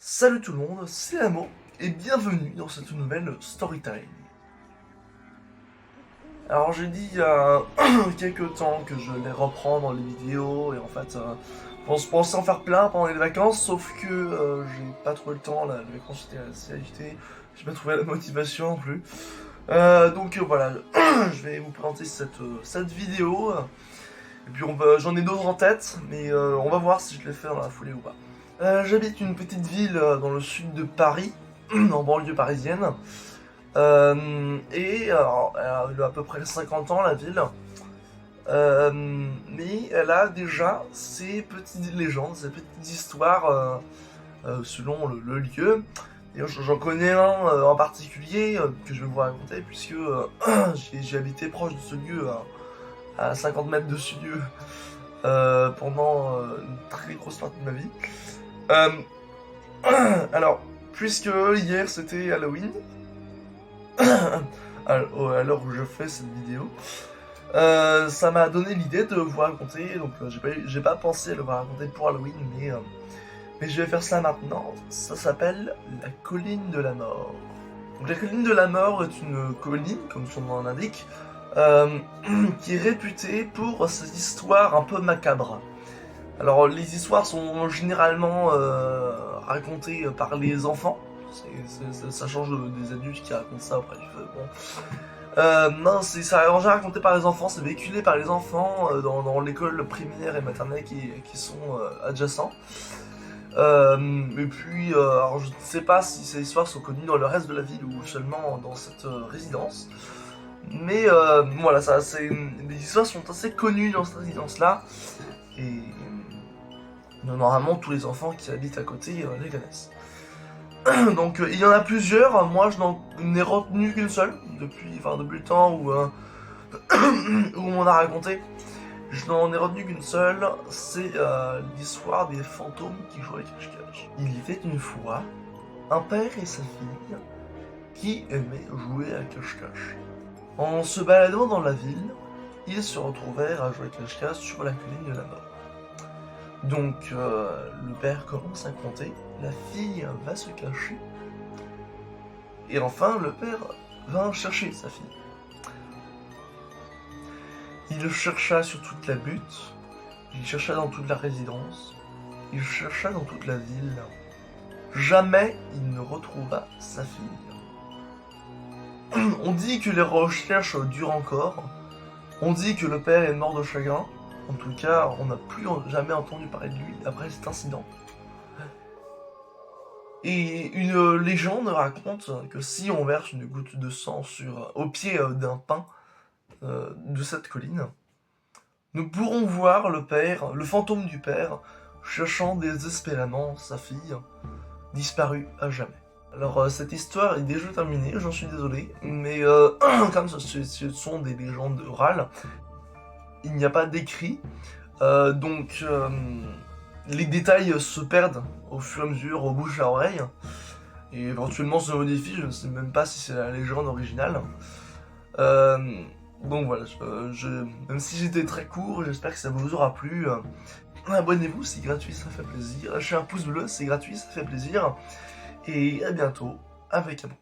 Salut tout le monde, c'est Amo, et bienvenue dans cette nouvelle Storytime. Alors j'ai dit il y a quelques temps que je vais reprendre les vidéos, et en fait, je pensais en faire plein pendant les vacances, sauf que j'ai pas trouvé le temps, les vacances étaient assez agitées, j'ai pas trouvé la motivation non plus. Donc voilà, je vais vous présenter cette vidéo, et puis j'en ai d'autres en tête, mais on va voir si je les fais dans la foulée ou pas. J'habite une petite ville dans le sud de Paris, en banlieue parisienne. Et alors, elle a eu à peu près 50 ans, la ville. Mais elle a déjà ses petites légendes, ses petites histoires selon le lieu. Et j'en connais un en particulier que je vais vous raconter, puisque j'ai habité proche de ce lieu, à 50 mètres de ce lieu, pendant une très grosse partie de ma vie. Euh, alors, puisque hier c'était Halloween, à l'heure où je fais cette vidéo, ça m'a donné l'idée de vous raconter, donc j'ai pas pensé à le vous raconter pour Halloween, mais je vais faire ça maintenant. Ça s'appelle la colline de la mort. Donc la colline de la mort est une colline, comme son nom l'indique, qui est réputée pour ses histoires un peu macabres. Alors les histoires sont généralement racontées par les enfants. Ça change des adultes qui racontent ça auprès du feu. Bon. Non, ça est raconté par les enfants, c'est véhiculé par les enfants dans l'école primaire et maternelle qui sont adjacents. Et puis, alors je ne sais pas si ces histoires sont connues dans le reste de la ville ou seulement dans cette résidence. Mais voilà, les histoires sont assez connues dans cette résidence-là. Et normalement, tous les enfants qui habitent à côté les connaissent. Donc il y en a plusieurs, moi je n'en ai retenu qu'une seule, depuis le temps où on m'en a raconté. Je n'en ai retenu qu'une seule, c'est l'histoire des fantômes qui jouaient à cache-cache. Il y était une fois un père et sa fille qui aimaient jouer à cache-cache. En se baladant dans la ville, ils se retrouvèrent à jouer à cache-cache sur la colline de la mort. Donc le père commence à compter, la fille va se cacher, et enfin le père va chercher sa fille. Il chercha sur toute la butte, il chercha dans toute la résidence, il chercha dans toute la ville. Jamais il ne retrouva sa fille. On dit que les recherches durent encore, on dit que le père est mort de chagrin. En tout cas, on n'a plus jamais entendu parler de lui après cet incident. Et une légende raconte que si on verse une goutte de sang au pied d'un pin de cette colline, nous pourrons voir le fantôme du père, cherchant désespérément sa fille, disparue à jamais. Alors cette histoire est déjà terminée, j'en suis désolé, mais comme ce sont des légendes orales, il n'y a pas d'écrit, donc les détails se perdent au fur et à mesure, au bouche à oreille, et éventuellement se modifient, je ne sais même pas si c'est la légende originale. Donc voilà, même si j'étais très court, j'espère que ça vous aura plu. Abonnez-vous, c'est gratuit, ça fait plaisir. Lâchez un pouce bleu, c'est gratuit, ça fait plaisir. Et à bientôt avec Amo.